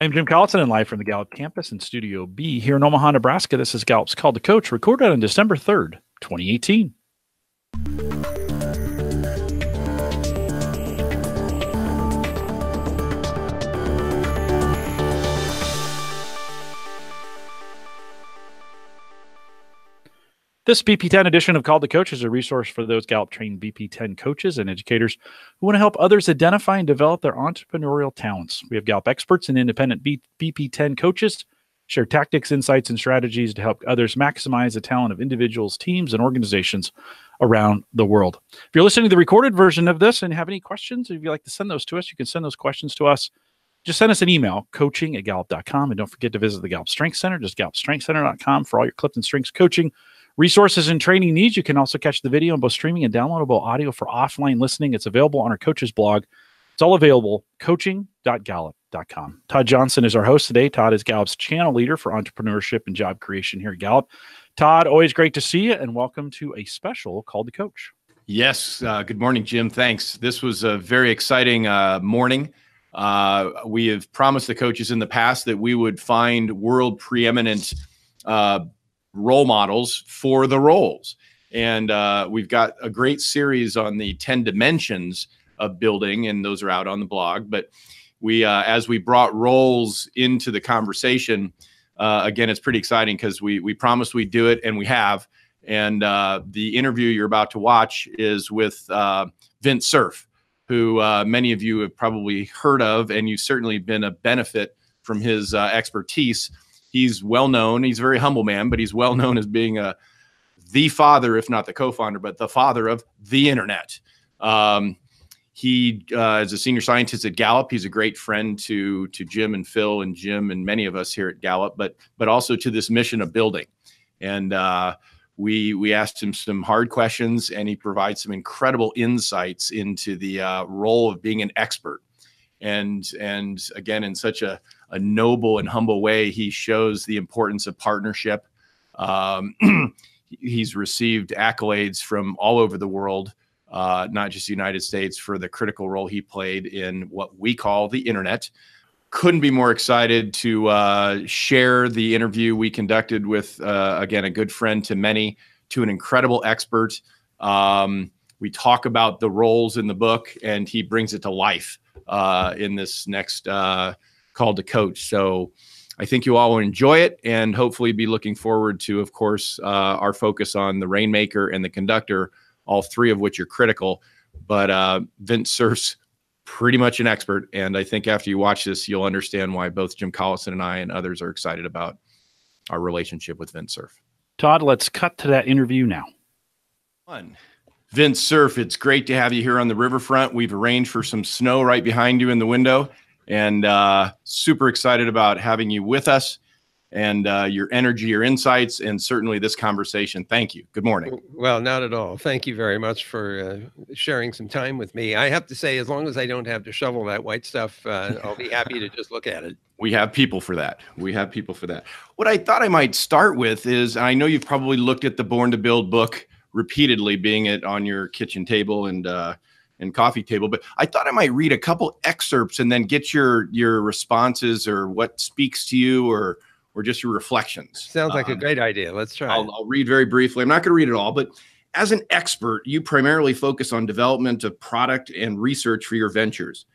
I'm Jim Collison, and live from the Gallup campus in Studio B here in Omaha, Nebraska. This is Gallup's Called to Coach, recorded on December 3rd, 2018. This BP10 edition of Called to Coach is a resource for those Gallup-trained BP10 coaches and educators who want to help others identify and develop their entrepreneurial talents. We have Gallup experts and independent BP10 coaches share tactics, insights, and strategies to help others maximize the talent of individuals, teams, and organizations around the world. If you're listening to the recorded version of this and have any questions, if you'd like to send those to us, you can send those questions to us. Just send us an email, coaching@gallup.com. And don't forget to visit the Gallup Strength Center, just gallupstrengthcenter.com for all your Clifton Strengths coaching resources and training needs. You can also catch the video on both streaming and downloadable audio for offline listening. It's available on our coach's blog. It's all available, coaching.gallup.com. Todd Johnson is our host today. Todd is Gallup's channel leader for entrepreneurship and job creation here at Gallup. Todd, always great to see you, and welcome to a special Call to Coach. Yes. Good morning, Jim. Thanks. This was a very exciting morning. We have promised the coaches in the past that we would find world preeminent role models for the roles. And we've got a great series on the 10 dimensions of building, and those are out on the blog. But we, as we brought roles into the conversation, again, it's pretty exciting because we promised we'd do it, and we have. And the interview you're about to watch is with Vint Cerf, who many of you have probably heard of, and you've certainly been a benefit from his expertise. He's well known. He's a very humble man, but he's well known as being the father, if not the co-founder, but the father of the internet. He is a senior scientist at Gallup. He's a great friend to Jim and Phil and Jim and many of us here at Gallup, but also to this mission of building. And we asked him some hard questions, and he provides some incredible insights into the role of being an expert. And again, in such a noble and humble way, he shows the importance of partnership. He's received accolades from all over the world, not just the United States, for the critical role he played in what we call the internet. Couldn't be more excited to share the interview we conducted with, again, a good friend to many, to an incredible expert. We talk about the roles in the book, and he brings it to life in this next Call to Coach. So I think you all will enjoy it, and hopefully be looking forward to, of course, our focus on the Rainmaker and the Conductor, all three of which are critical. But Vint Cerf's pretty much an expert, and I think after you watch this, you'll understand why both Jim Collison and I and others are excited about our relationship with Vint Cerf. Todd, let's cut to that interview now. Vint Cerf, it's great to have you here on the riverfront. We've arranged for some snow right behind you in the window, and super excited about having you with us, and your energy, your insights, and certainly this conversation. Thank you. Good morning. Well, not at all. Thank you very much for sharing some time with me. I have to say, as long as I don't have to shovel that white stuff, I'll be happy to just look at it. We have people for that. We have people for that. What I thought I might start with is, I know you've probably looked at the Born to Build book repeatedly, being it on your kitchen table and coffee table, but I thought I might read a couple excerpts and then get your responses, or what speaks to you, or just your reflections. Sounds like a great idea. Let's try. I'll read very briefly. I'm not going to read it all, but as an expert, you primarily focus on development of product and research for your ventures.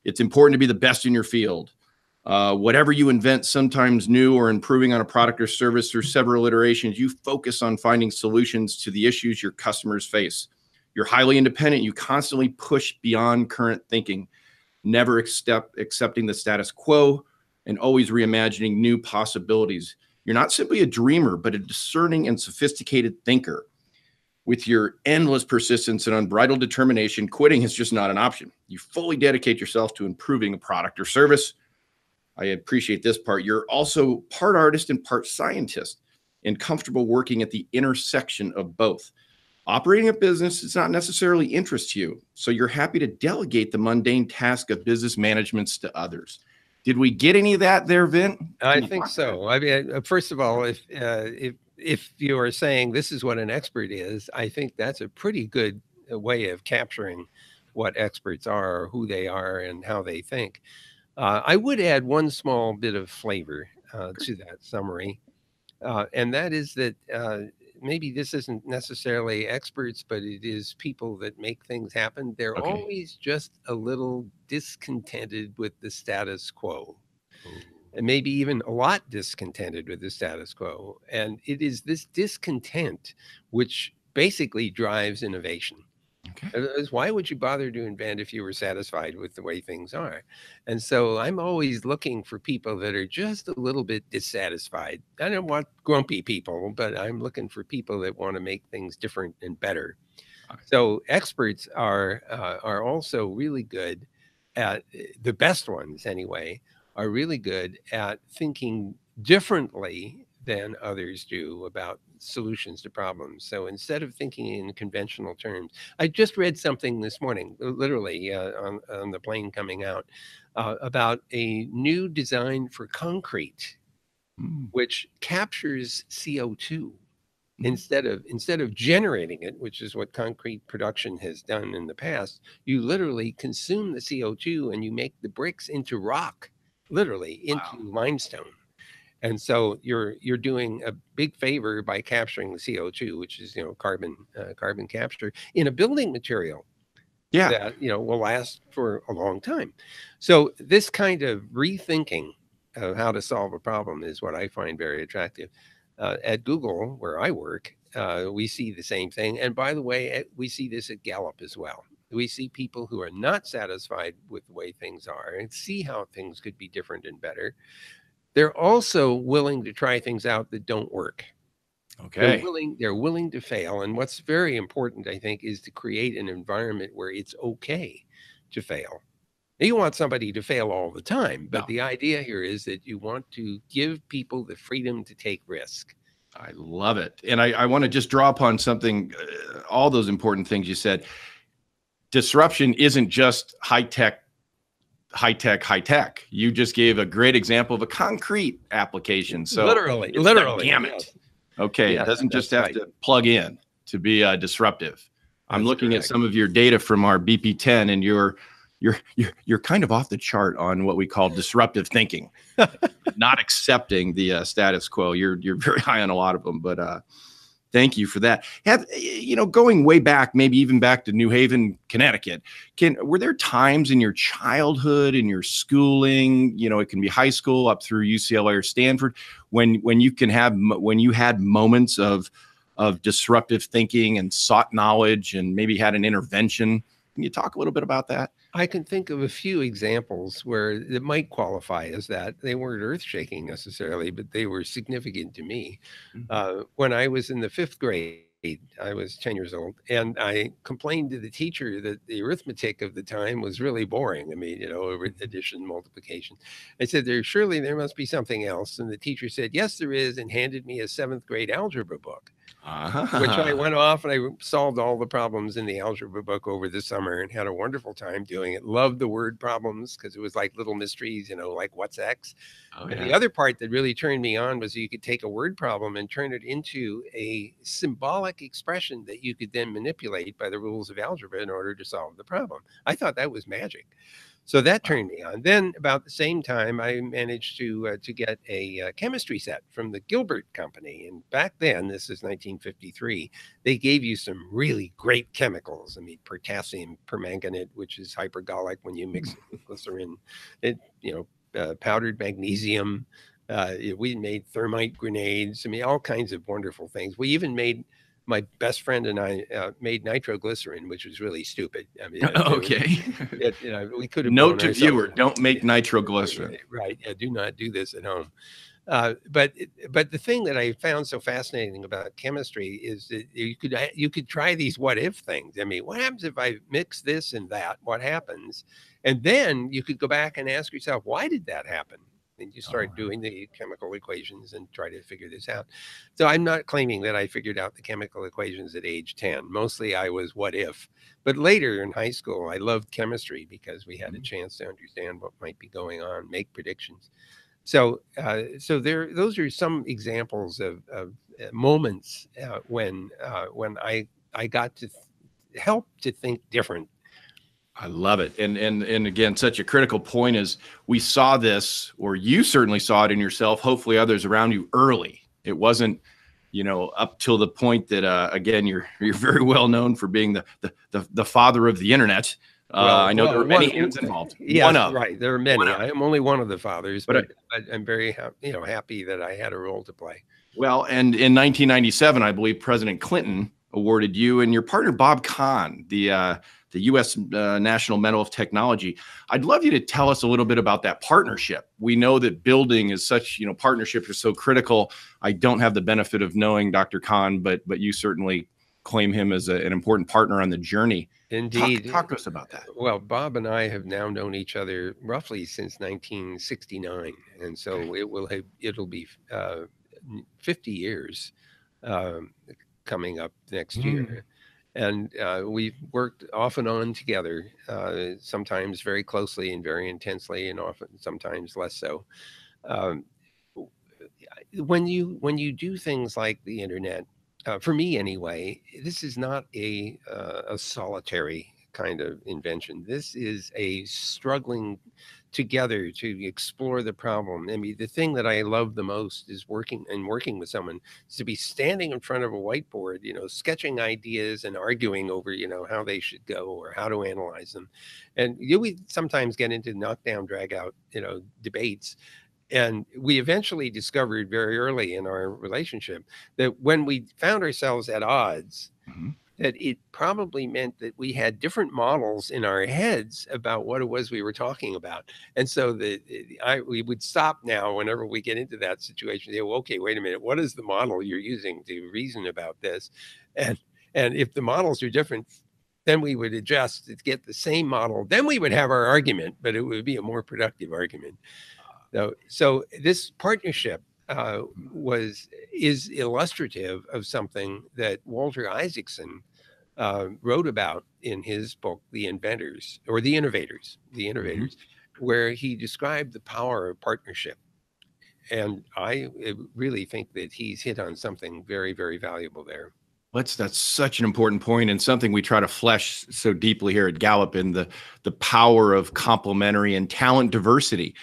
It's important to be the best in your field. Whatever you invent, sometimes new or improving on a product or service through several iterations, you focus on finding solutions to the issues your customers face. You're highly independent. You constantly push beyond current thinking, never accepting the status quo, and always reimagining new possibilities. You're not simply a dreamer, but a discerning and sophisticated thinker. With your endless persistence and unbridled determination, quitting is just not an option. You fully dedicate yourself to improving a product or service. I appreciate this part. You're also part artist and part scientist, and comfortable working at the intersection of both. Operating a business does not necessarily interest you, so you're happy to delegate the mundane task of business management to others. Did we get any of that there, Vint? I think so. I mean, first of all, if you are saying this is what an expert is, I think that's a pretty good way of capturing what experts are, who they are, and how they think. I would add one small bit of flavor to that summary, and that is that maybe this isn't necessarily experts, but it is people that make things happen. They're Okay. always just a little discontented with the status quo, Oh. and maybe even a lot discontented with the status quo. And it is this discontent which basically drives innovation. Okay. Why would you bother to invent if you were satisfied with the way things are? And so I'm always looking for people that are just a little bit dissatisfied. I don't want grumpy people, but I'm looking for people that want to make things different and better. So experts are also really good at, the best ones anyway, are really good at thinking differently than others do about solutions to problems. So instead of thinking in conventional terms, I just read something this morning, literally on the plane coming out, about a new design for concrete, Mm. which captures CO2 Mm. instead of generating it, which is what concrete production has done in the past. You literally consume the CO2 and you make the bricks into rock, literally into limestone. And so you're doing a big favor by capturing the CO2, which is carbon capture in a building material Yeah. that will last for a long time. So this kind of rethinking of how to solve a problem is what I find very attractive. At Google, where I work, we see the same thing. And by the way, we see this at Gallup as well. We see people who are not satisfied with the way things are and see how things could be different and better. They're also willing to try things out that don't work. Okay. They're willing to fail. And what's very important, I think, is to create an environment where it's okay to fail. You want somebody to fail all the time, but No. the idea here is that you want to give people the freedom to take risk. I love it. And I want to just draw upon something, all those important things you said. Disruption isn't just high tech. You just gave a great example of a concrete application. So literally, damn it. yes. Okay. Yes, It doesn't just have right. to plug in to be disruptive. I'm That's looking correct. at some of your data from our BP10, and you're kind of off the chart on what we call disruptive thinking, not accepting the status quo. You're very high on a lot of them, but thank you for that. Going way back, maybe even back to New Haven, Connecticut, were there times in your childhood, in your schooling, it can be high school up through UCLA or Stanford, when you had moments of disruptive thinking and sought knowledge and maybe had an intervention? Can you talk a little bit about that? I can think of a few examples where it might qualify as that. They weren't earth-shaking necessarily, but they were significant to me. When I was in the 5th grade, I was 10 years old, and I complained to the teacher that the arithmetic of the time was really boring. I mean, addition, multiplication. I said, there must be something else. And the teacher said, yes, there is, and handed me a 7th grade algebra book. Which I went off and I solved all the problems in the algebra book over the summer and had a wonderful time doing it. Loved the word problems because it was like little mysteries, like what's X? Oh, And yeah. the other part that really turned me on was you could take a word problem and turn it into a symbolic expression that you could then manipulate by the rules of algebra in order to solve the problem. I thought that was magic. So that turned me on. Then about the same time, I managed to get a chemistry set from the Gilbert Company. And back then, this is 1953, they gave you some really great chemicals. I mean, potassium permanganate, which is hypergolic when you mix it with glycerin. Powdered magnesium. We made thermite grenades. I mean, all kinds of wonderful things. We even my best friend and I made nitroglycerin, which was really stupid. I mean, Okay. We could have. Note to viewer: don't make nitroglycerin. Right. Do not do this at home. But the thing that I found so fascinating about chemistry is that you could try these what if things. I mean, what happens if I mix this and that? What happens? And then you could go back and ask yourself, why did that happen? And you start doing the chemical equations and try to figure this out. So I'm not claiming that I figured out the chemical equations at age 10. Mostly I was what if. But later in high school, I loved chemistry because we had a chance to understand what might be going on, make predictions. So those are some examples of moments when I got to help to think different I love it. And again, such a critical point is we saw this, or you certainly saw it in yourself, hopefully others around you early. It wasn't, up till the point that, again, you're very well known for being the father of the internet. I know there were many hands involved. Yes, right. There are many. I am only one of the fathers, but I'm very happy that I had a role to play. Well, and in 1997, I believe President Clinton awarded you and your partner Bob Kahn the U.S. National Medal of Technology. I'd love you to tell us a little bit about that partnership. We know that building is such, partnerships are so critical. I don't have the benefit of knowing Dr. Kahn, but you certainly claim him as an important partner on the journey. Indeed. Talk to us about that. Well, Bob and I have now known each other roughly since 1969, and so it'll be 50 years coming up next year. And we've worked off and on together, sometimes very closely and very intensely, and sometimes less so. When you do things like the internet, for me anyway, this is not a solitary kind of invention. This is a struggling together to explore the problem. I mean, the thing that I love the most is working with someone, is to be standing in front of a whiteboard, sketching ideas and arguing over, how they should go or how to analyze them. And we sometimes get into knockdown, drag out, debates. And we eventually discovered very early in our relationship that when we found ourselves at odds, that it probably meant that we had different models in our heads about what it was we were talking about. And so we would stop now whenever we get into that situation. Say, well, okay, wait a minute. What is the model you're using to reason about this? And if the models are different, then we would adjust to get the same model. Then we would have our argument, but it would be a more productive argument. So this partnership is illustrative of something that Walter Isaacson wrote about in his book, The Inventors, or The Innovators, where he described the power of partnership. And I really think that he's hit on something very, very valuable there. That's such an important point, and something we try to flesh so deeply here at Gallup in the power of complementary and talent diversity.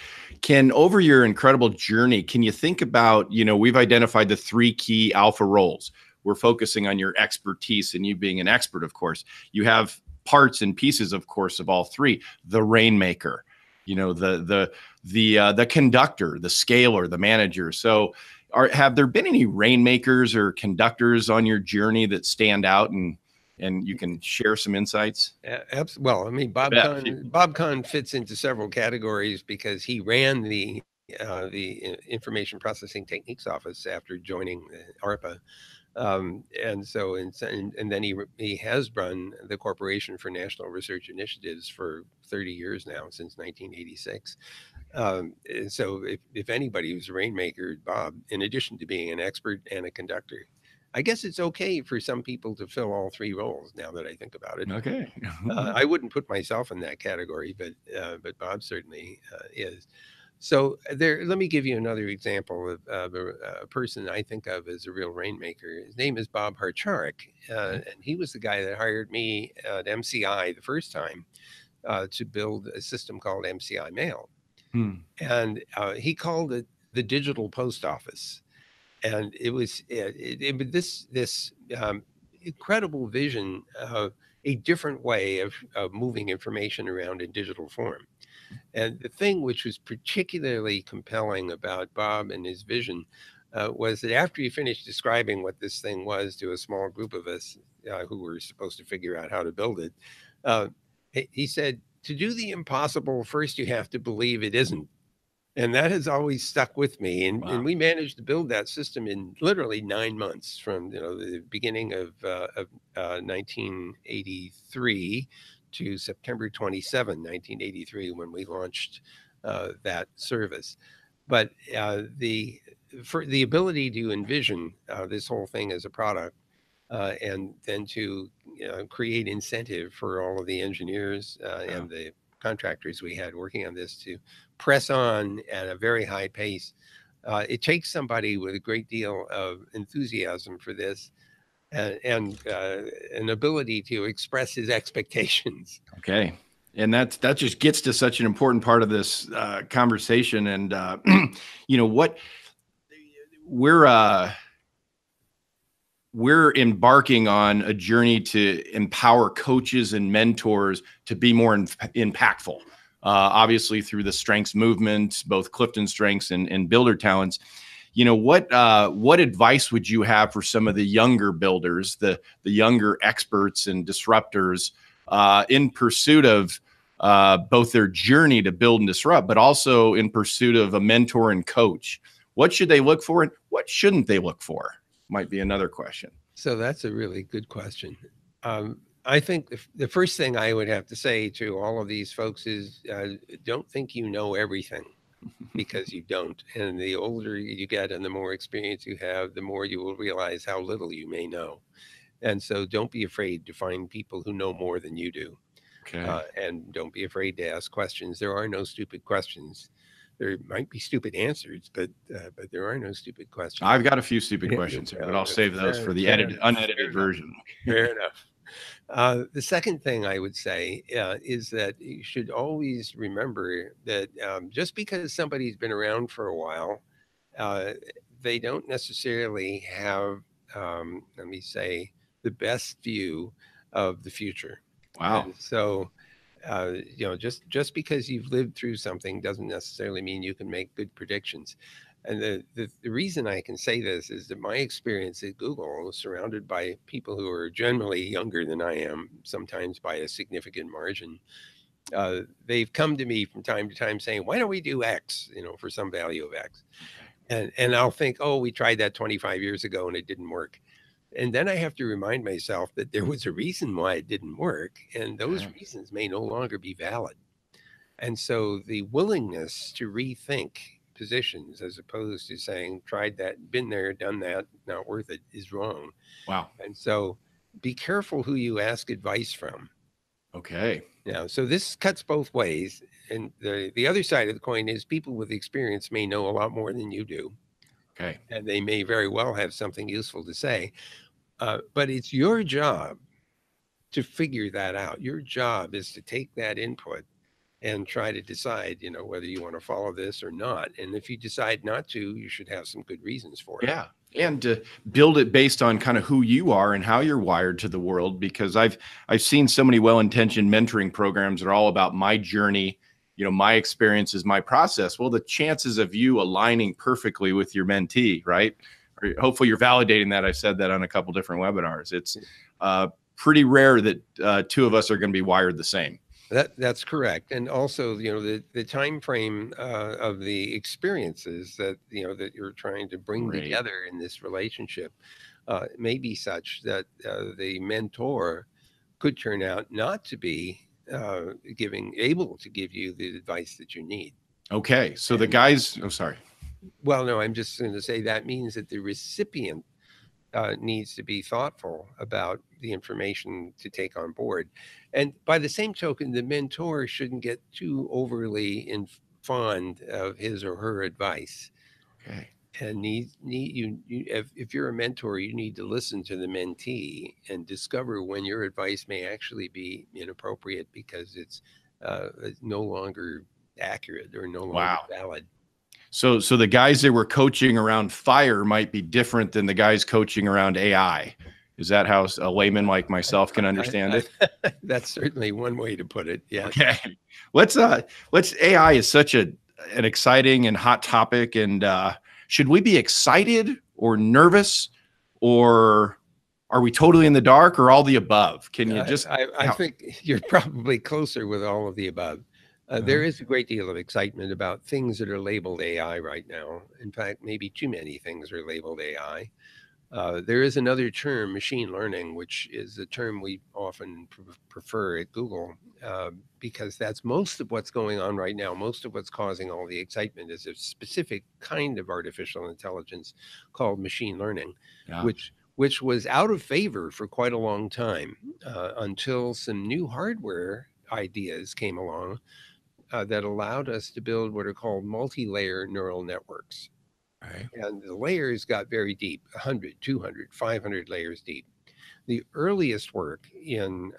Over your incredible journey, can you think about, we've identified the 3 key alpha roles. We're focusing on your expertise and you being an expert, of course. You have parts and pieces, of course, of all 3. The rainmaker, the conductor, the scaler, the manager. So have there been any rainmakers or conductors on your journey that stand out and you can share some insights? Well, I mean, Bob Kahn fits into several categories because he ran the Information Processing Techniques Office after joining ARPA. And then he has run the Corporation for National Research Initiatives for 30 years now, since 1986. So if anybody who's a rainmaker, Bob, in addition to being an expert and a conductor. I guess it's okay for some people to fill all 3 roles, now that I think about it. Okay. I wouldn't put myself in that category, but Bob certainly is. So let me give you another example of a person I think of as a real rainmaker. His name is Bob Harcharik, and he was the guy that hired me at MCI the first time to build a system called MCI Mail. And he called it the digital post office. And it was this incredible vision of a different way of moving information around in digital form. And the thing which was particularly compelling about Bob and his vision was that after he finished describing what this thing was to a small group of us who were supposed to figure out how to build it, he said, to do the impossible, first you have to believe it isn't. And that has always stuck with me. And, Wow. and we managed to build that system in literally 9 months, from the beginning of 1983 to September 27, 1983, when we launched that service. But for the ability to envision this whole thing as a product, and then to create incentive for all of the engineers and the contractors we had working on this to press on at a very high pace. It takes somebody with a great deal of enthusiasm for this and an ability to express his expectations. Okay. And that just gets to such an important part of this conversation. And you know what, we're embarking on a journey to empower coaches and mentors to be more impactful. Obviously, through the strengths movement, both Clifton Strengths and Builder Talents. You know, what advice would you have for some of the younger builders, the younger experts and disruptors in pursuit of both their journey to build and disrupt, but also in pursuit of a mentor and coach? What should they look for and what shouldn't they look for? Might be another question. So that's a really good question. I think the first thing I would have to say to all of these folks is don't think you know everything, because you don't. And the older you get and the more experience you have, the more you will realize how little you may know. And so don't be afraid to find people who know more than you do. Okay. And don't be afraid to ask questions. There are no stupid questions. There might be stupid answers, but there are no stupid questions. I've got a few stupid questions here, but I'll save those for the unedited version. Fair enough. The second thing I would say is that you should always remember that just because somebody's been around for a while, they don't necessarily have, let me say, the best view of the future. Wow. And so, you know, just because you've lived through something doesn't necessarily mean you can make good predictions. And the reason I can say this is that my experience at Google was surrounded by people who are generally younger than I am, sometimes by a significant margin. They've come to me from time to time saying, why don't we do X, you know, for some value of X? And I'll think, oh, we tried that 25 years ago and it didn't work. And then I have to remind myself that there was a reason why it didn't work, and those reasons may no longer be valid. And so the willingness to rethink positions, as opposed to saying, tried that, been there, done that, not worth it, is wrong. Wow. And so be careful who you ask advice from. Okay. Now, so this cuts both ways. And the other side of the coin is people with experience may know a lot more than you do. Okay. And they may very well have something useful to say. But it's your job to figure that out. Your job is to take that input and try to decide, you know, whether you want to follow this or not. And if you decide not to, you should have some good reasons for it. Yeah. And to build it based on kind of who you are and how you're wired to the world, because I've seen so many well-intentioned mentoring programs that are all about my journey, you know, my experiences, my process. Well, the chances of you aligning perfectly with your mentee, right? Or hopefully you're validating that. I said that on a couple different webinars. It's pretty rare that two of us are going to be wired the same. That's correct. And also, you know, the time frame of the experiences that, you know, that you're trying to bring together in this relationship may be such that the mentor could turn out not to be able to give you the advice that you need. Okay. So the guys, oh, sorry. Well, no, I'm just going to say that means that the recipient needs to be thoughtful about the information to take on board. And by the same token, the mentor shouldn't get too overly fond of his or her advice. Okay. And if you're a mentor, you need to listen to the mentee and discover when your advice may actually be inappropriate because it's no longer accurate or no longer valid. So the guys that were coaching around fire might be different than the guys coaching around AI. Is that how a layman like myself can understand it? That's certainly one way to put it. Yeah. Okay. Let's AI is such an exciting and hot topic. And should we be excited or nervous, or are we totally in the dark, or all the above? Can you just, I think you're probably closer with all of the above. There is a great deal of excitement about things that are labeled AI right now. In fact, maybe too many things are labeled AI. There is another term, machine learning, which is a term we often prefer at Google because that's most of what's going on right now. Most of what's causing all the excitement is a specific kind of artificial intelligence called machine learning, which was out of favor for quite a long time until some new hardware ideas came along that allowed us to build what are called multi-layer neural networks. Right. And the layers got very deep, 100, 200, 500 layers deep. The earliest work in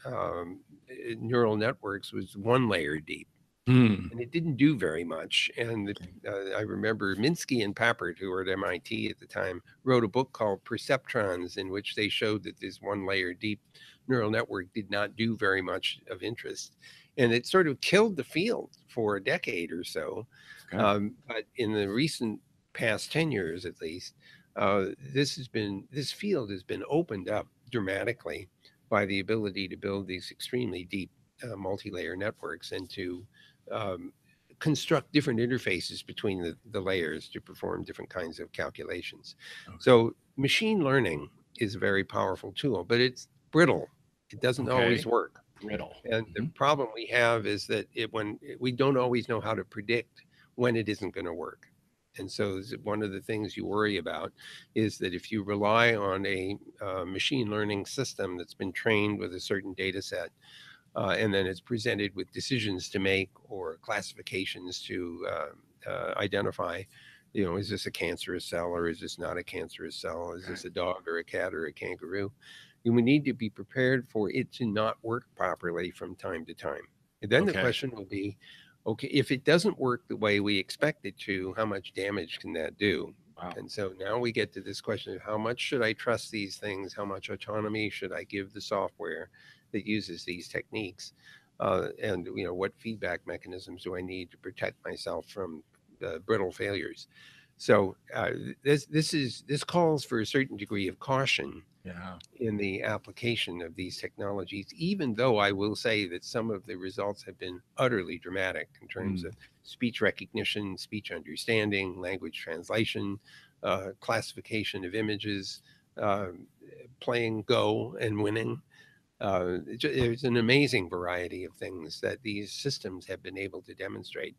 neural networks was 1 layer deep. And it didn't do very much. And I remember Minsky and Papert, who were at MIT at the time, wrote a book called Perceptrons, in which they showed that this 1 layer deep neural network did not do very much of interest. And it sort of killed the field for a decade or so. Okay. But in the recent past 10 years, at least, this field has been opened up dramatically by the ability to build these extremely deep multi-layer networks and to construct different interfaces between the layers to perform different kinds of calculations. Okay. So machine learning is a very powerful tool, but it's brittle. It doesn't always work. Brittle. And the problem we have is that when we don't always know how to predict when it isn't going to work. And so one of the things you worry about is that if you rely on a machine learning system that's been trained with a certain data set, and then it's presented with decisions to make or classifications to identify, is this a cancerous cell or is this not a cancerous cell? Is this a dog or a cat or a kangaroo? And we need to be prepared for it to not work properly from time to time. And then the question will be, okay, if it doesn't work the way we expect it to, how much damage can that do? Wow. And so now we get to this question of how much should I trust these things? How much autonomy should I give the software that uses these techniques? And what feedback mechanisms do I need to protect myself from brittle failures? So this calls for a certain degree of caution in the application of these technologies, even though I will say that some of the results have been utterly dramatic in terms of speech recognition, speech understanding, language translation, classification of images, playing Go and winning. There's an amazing variety of things that these systems have been able to demonstrate,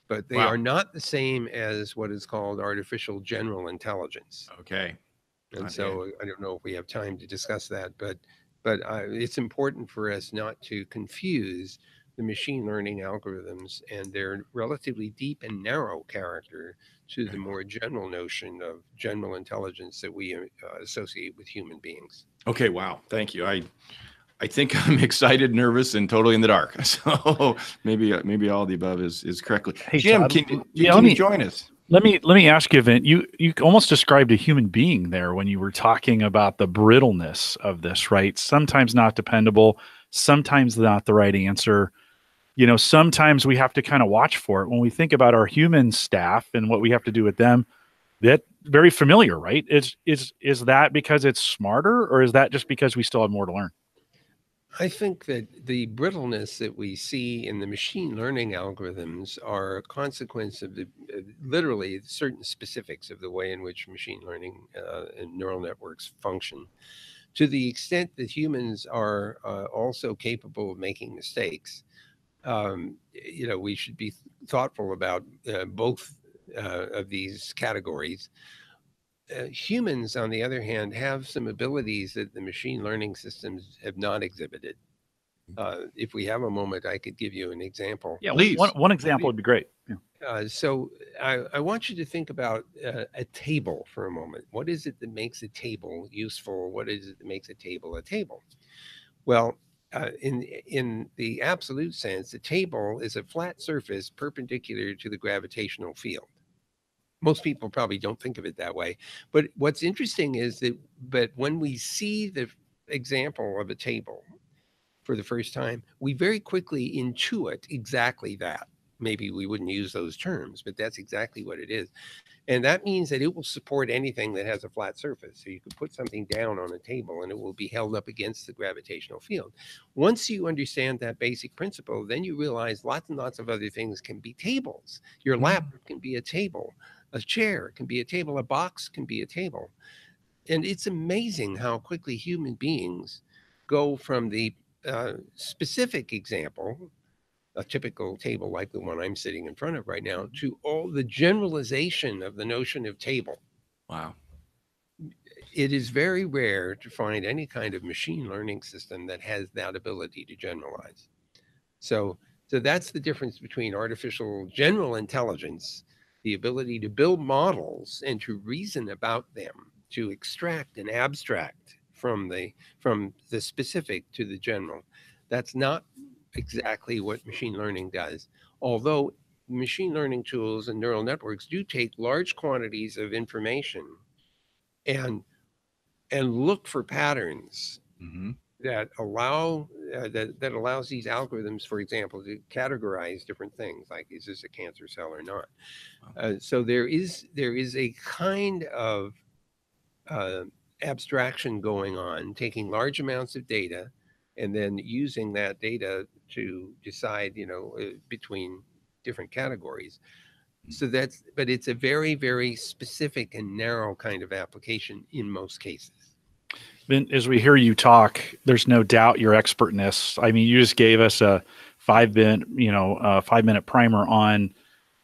but they are not the same as what is called artificial general intelligence. Okay. And so I don't know if we have time to discuss that, but it's important for us not to confuse the machine learning algorithms and their relatively deep and narrow character to the more general notion of general intelligence that we associate with human beings. Okay. Wow. Thank you. I think I'm excited, nervous, and totally in the dark. So maybe all the above is correctly. Hey, Jim, Todd, can you join us? Let me ask you, Vint, you almost described a human being there when you were talking about the brittleness of this, right? Sometimes not dependable, sometimes not the right answer. Sometimes we have to kind of watch for it. When we think about our human staff and what we have to do with them, that's very familiar, right? Is that because it's smarter, or is that just because we still have more to learn? I think that the brittleness that we see in the machine learning algorithms are a consequence of literally certain specifics of the way in which machine learning and neural networks function. To the extent that humans are also capable of making mistakes, we should be thoughtful about both of these categories. Humans, on the other hand, have some abilities that the machine learning systems have not exhibited. If we have a moment, I could give you an example. Yeah, please. One example would be great. Yeah. So I want you to think about a table for a moment. What is it that makes a table useful? What is it that makes a table a table? Well, in the absolute sense, a table is a flat surface perpendicular to the gravitational field. Most people probably don't think of it that way. But what's interesting is that when we see the example of a table for the first time, we very quickly intuit exactly that. Maybe we wouldn't use those terms, but that's exactly what it is. And that means that it will support anything that has a flat surface. So you could put something down on a table and it will be held up against the gravitational field. Once you understand that basic principle, then you realize lots and lots of other things can be tables. Your laptop can be a table. A chair can be a table, a box can be a table. And it's amazing how quickly human beings go from the specific example, a typical table like the one I'm sitting in front of right now, to all the generalization of the notion of table. Wow. It is very rare to find any kind of machine learning system that has that ability to generalize. So that's the difference between artificial general intelligence, the ability to build models and to reason about them, to extract and abstract from the specific to the general. That's not exactly what machine learning does. Although machine learning tools and neural networks do take large quantities of information and look for patterns that allow that allows these algorithms, for example, to categorize different things, like is this a cancer cell or not. So there is a kind of abstraction going on, taking large amounts of data and then using that data to decide, between different categories. So but it's a very, very specific and narrow kind of application in most cases. Vint, as we hear you talk, there's no doubt your expertness. I mean, you just gave us a 5-minute primer on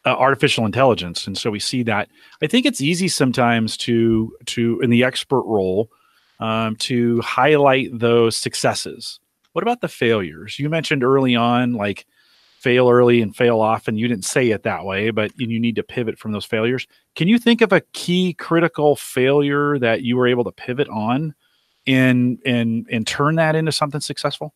artificial intelligence, and so we see that. I think it's easy sometimes to in the expert role to highlight those successes. What about the failures? You mentioned early on, like fail early and fail often. You didn't say it that way, but you need to pivot from those failures. Can you think of a key critical failure that you were able to pivot on and turn that into something successful?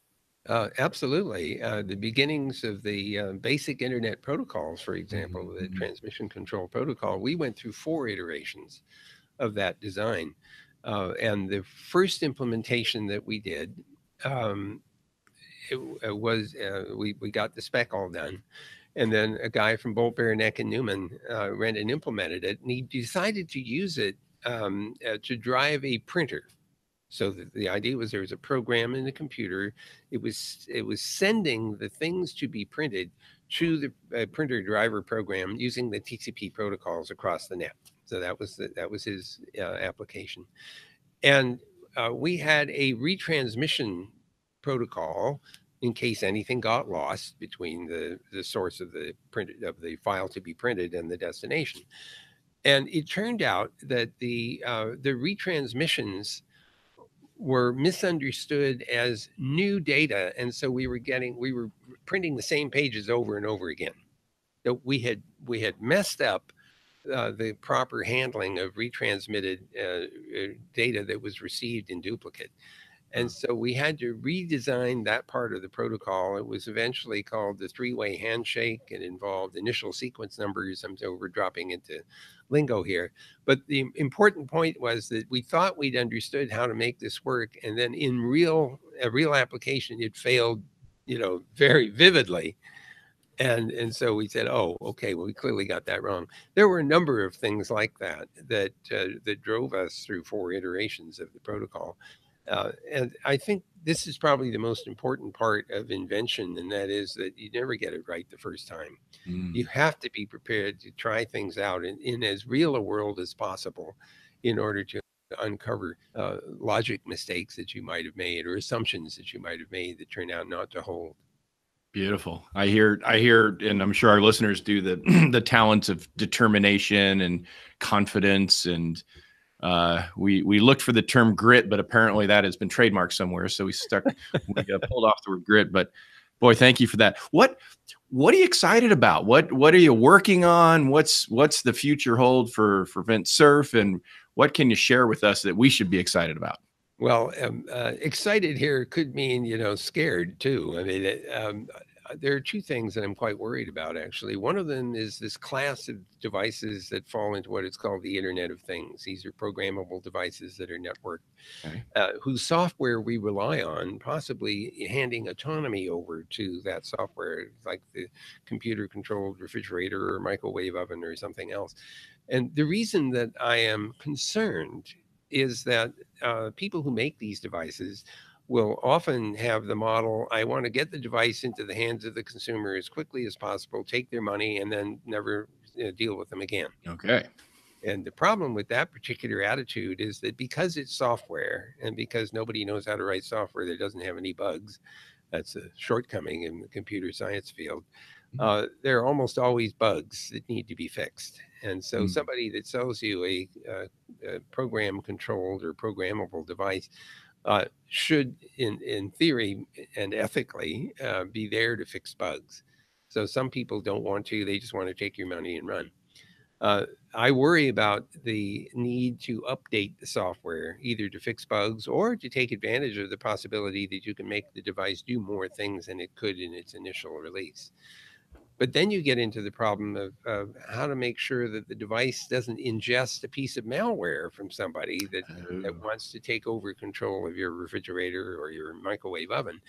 Absolutely. The beginnings of the basic internet protocols, for example, the transmission control protocol, we went through 4 iterations of that design. And the first implementation that we did, we got the spec all done. And then a guy from Bolt, Beranek, and Newman ran and implemented it. And he decided to use it to drive a printer. So the idea was there was a program in the computer. It was sending the things to be printed to the printer driver program using the TCP protocols across the net. So that was his application. And we had a retransmission protocol in case anything got lost between the source of the file to be printed and the destination. And it turned out that the retransmissions were misunderstood as new data, and so we were printing the same pages over and over again. So we had messed up the proper handling of retransmitted data that was received in duplicate. And so we had to redesign that part of the protocol. It was eventually called the 3-way handshake. It involved initial sequence numbers. So we're dropping into lingo here. But the important point was that we thought we'd understood how to make this work. And then in a real application, it failed, very vividly. And so we said, oh, okay, well, we clearly got that wrong. There were a number of things like that drove us through 4 iterations of the protocol. And I think this is probably the most important part of invention, and that is that you never get it right the first time. You have to be prepared to try things out in as real a world as possible in order to uncover logic mistakes that you might have made or assumptions that you might have made that turn out not to hold. Beautiful. I hear, and I'm sure our listeners do, the talents of determination and confidence, and we looked for the term grit, but apparently that has been trademarked somewhere. So we pulled off the word grit. But boy, thank you for that. What are you excited about? What are you working on? What's the future hold for Vint Cerf, and what can you share with us that we should be excited about? Well, excited here could mean, scared too. I mean, there are 2 things that I'm quite worried about, actually. One of them is this class of devices that fall into what is called the Internet of Things. These are programmable devices that are networked, whose software we rely on, possibly handing autonomy over to that software, like the computer-controlled refrigerator or microwave oven or something else. And the reason that I am concerned is that people who make these devices will often have the model, I want to get the device into the hands of the consumer as quickly as possible, take their money, and then never deal with them again. Okay. And the problem with that particular attitude is that because it's software and because nobody knows how to write software that doesn't have any bugs, that's a shortcoming in the computer science field. There are almost always bugs that need to be fixed. And so somebody that sells you a program-controlled or programmable device should, in theory and ethically, be there to fix bugs. So some people don't want to; they just want to take your money and run. I worry about the need to update the software, either to fix bugs or to take advantage of the possibility that you can make the device do more things than it could in its initial release. But then you get into the problem of how to make sure that the device doesn't ingest a piece of malware from somebody that wants to take over control of your refrigerator or your microwave oven.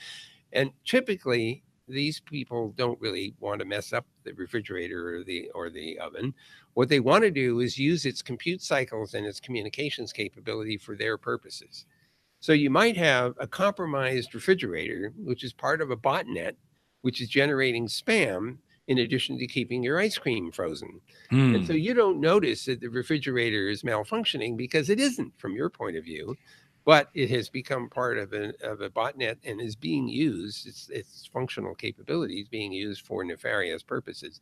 And typically, these people don't really want to mess up the refrigerator or the oven. What they want to do is use its compute cycles and its communications capability for their purposes. So you might have a compromised refrigerator, which is part of a botnet, which is generating spam in addition to keeping your ice cream frozen. And so you don't notice that the refrigerator is malfunctioning because it isn't from your point of view, but it has become part of a botnet and is being used, its functional capabilities being used for nefarious purposes.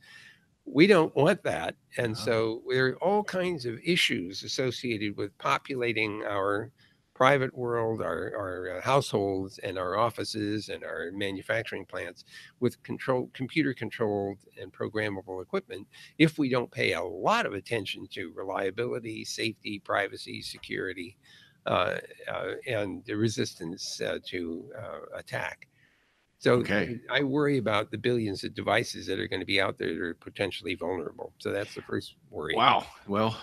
We don't want that. And so there are all kinds of issues associated with populating our private world, our households and our offices and our manufacturing plants with computer controlled and programmable equipment if we don't pay a lot of attention to reliability, safety, privacy, security, and the resistance to attack. So I worry about the billions of devices that are going to be out there that are potentially vulnerable. So that's the first worry. Wow. Well,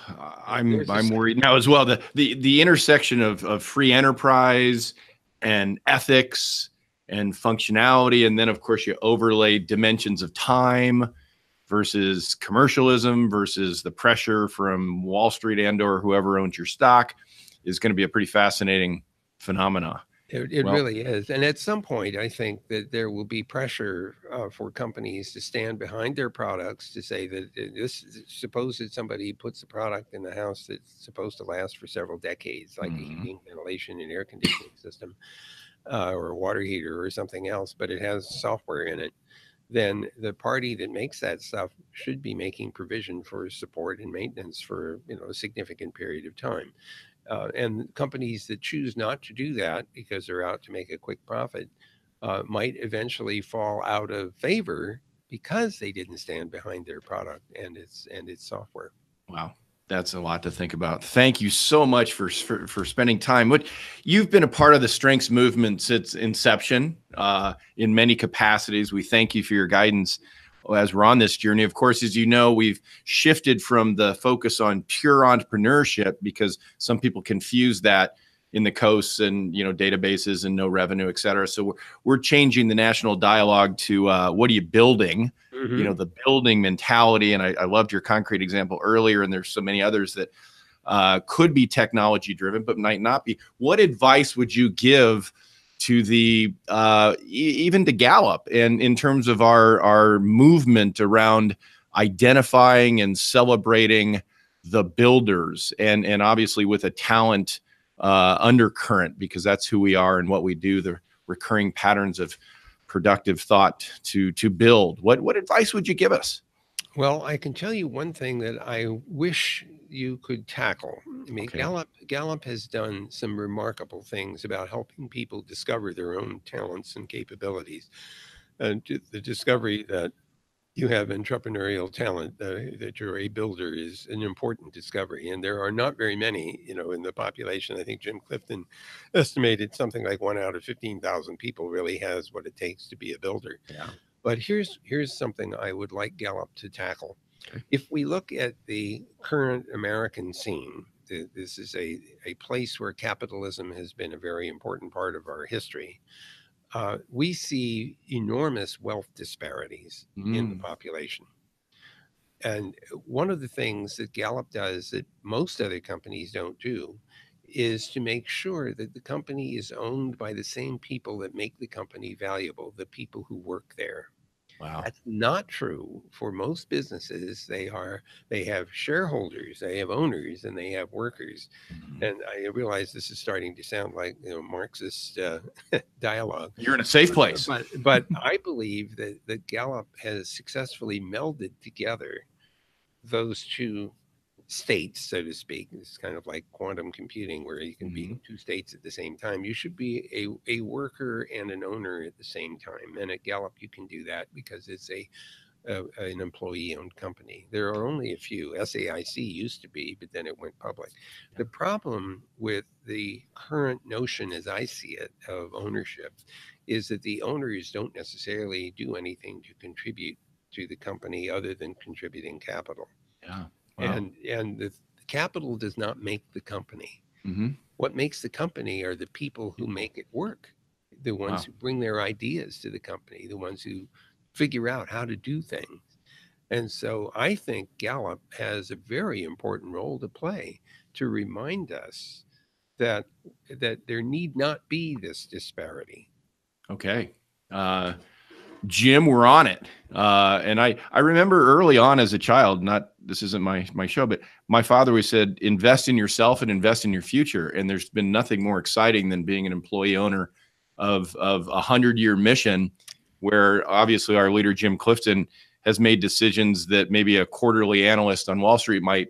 I'm worried now as well. The intersection of free enterprise and ethics and functionality, and then of course you overlay dimensions of time versus commercialism versus the pressure from Wall Street and or whoever owns your stock is going to be a pretty fascinating phenomena. It really is. And at some point, I think that there will be pressure for companies to stand behind their products to say that suppose that somebody puts a product in the house that's supposed to last for several decades, like a heating, ventilation, and air conditioning system, or a water heater or something else, but it has software in it, then the party that makes that stuff should be making provision for support and maintenance for a significant period of time. And companies that choose not to do that because they're out to make a quick profit might eventually fall out of favor because they didn't stand behind their product and its software. Wow. That's a lot to think about. Thank you so much for spending time. You've been a part of the strengths movement since inception in many capacities. We thank you for your guidance as we're on this journey. Of course, as you know, we've shifted from the focus on pure entrepreneurship because some people confuse that in the coasts and databases and no revenue, et cetera. So we're changing the national dialogue to what are you building? The building mentality. And I loved your concrete example earlier, and there's so many others that could be technology driven, but might not be. What advice would you give to the even to Gallup and in terms of our movement around identifying and celebrating the builders and obviously with a talent undercurrent, because that's who we are and what we do, the recurring patterns of productive thought to build. What advice would you give us? Well, I can tell you one thing that I wish you could tackle. I mean, Gallup has done some remarkable things about helping people discover their own talents and capabilities. And the discovery that you have entrepreneurial talent, that you're a builder, is an important discovery. And there are not very many, in the population. I think Jim Clifton estimated something like 1 out of 15,000 people really has what it takes to be a builder. Yeah. But here's something I would like Gallup to tackle. Okay. If we look at the current American scene, this is a place where capitalism has been a very important part of our history. We see enormous wealth disparities in the population. And one of the things that Gallup does that most other companies don't do is to make sure that the company is owned by the same people that make the company valuable, the people who work there. Wow. That's not true for most businesses. They have shareholders, they have owners, and they have workers. And I realize this is starting to sound like Marxist dialogue. You're in a safe place. But I believe that Gallup has successfully melded together those two states, so to speak. It's kind of like quantum computing, where you can be in two states at the same time. You should be a worker and an owner at the same time. And at Gallup, you can do that because it's a an employee-owned company. There are only a few. SAIC used to be, but then it went public. The problem with the current notion, as I see it, of ownership is that the owners don't necessarily do anything to contribute to the company other than contributing capital. Yeah. Wow. And the capital does not make the company. Mm-hmm. What makes the company are the people who make it work, the ones who bring their ideas to the company, the ones who figure out how to do things. And so I think Gallup has a very important role to play to remind us that there need not be this disparity. Okay. Jim, we're on it. And I remember early on as a child, this isn't my show, but my father always said, invest in yourself and invest in your future. And there's been nothing more exciting than being an employee owner of a 100-year mission, where obviously our leader, Jim Clifton, has made decisions that maybe a quarterly analyst on Wall Street might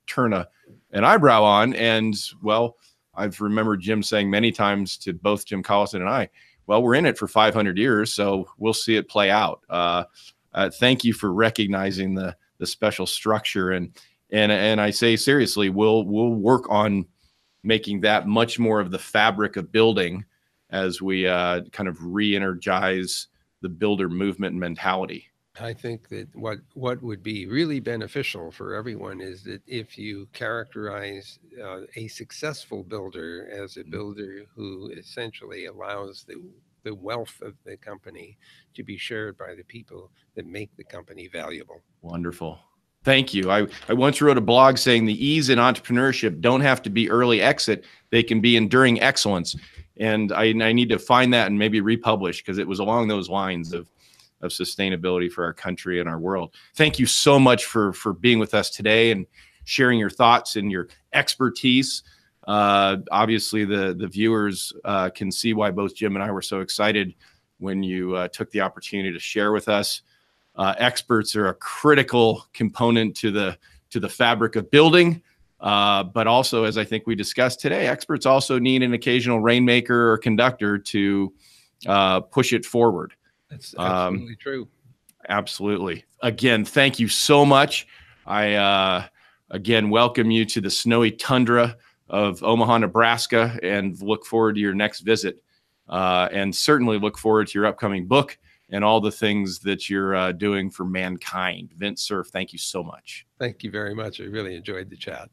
turn an eyebrow on. And well, I've remembered Jim saying many times to both Jim Collison and I, well, we're in it for 500 years, so we'll see it play out. Thank you for recognizing the special structure. And I say seriously, we'll work on making that much more of the fabric of building as we kind of re-energize the builder movement and mentality. I think that what would be really beneficial for everyone is that if you characterize a successful builder as a builder who essentially allows the wealth of the company to be shared by the people that make the company valuable. Wonderful. Thank you. I once wrote a blog saying the E's in entrepreneurship don't have to be early exit. They can be enduring excellence. And I need to find that and maybe republish, because it was along those lines of sustainability for our country and our world. Thank you so much for being with us today and sharing your thoughts and your expertise. Obviously, the viewers can see why both Jim and I were so excited when you took the opportunity to share with us. Experts are a critical component to the fabric of building, but also, as I think we discussed today, experts also need an occasional rainmaker or conductor to push it forward. That's absolutely true. Absolutely. Again, thank you so much. I again welcome you to the snowy tundra of Omaha, Nebraska, and look forward to your next visit. And certainly look forward to your upcoming book and all the things that you're doing for mankind. Vint Cerf, thank you so much. Thank you very much. I really enjoyed the chat.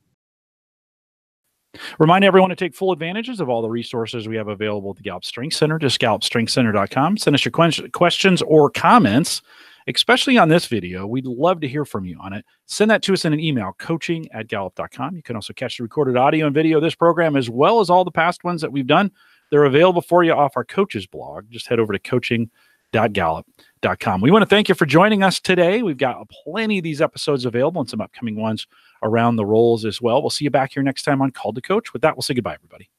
Remind everyone to take full advantages of all the resources we have available at the Gallup Strength Center. Just gallupstrengthcenter.com. Send us your questions or comments, especially on this video. We'd love to hear from you on it. Send that to us in an email, coaching@gallup.com. You can also catch the recorded audio and video of this program, as well as all the past ones that we've done. They're available for you off our coaches blog. Just head over to coaching.gallup.com. We want to thank you for joining us today. We've got plenty of these episodes available and some upcoming ones around the roles as well. We'll see you back here next time on Called to Coach. With that, we'll say goodbye, everybody.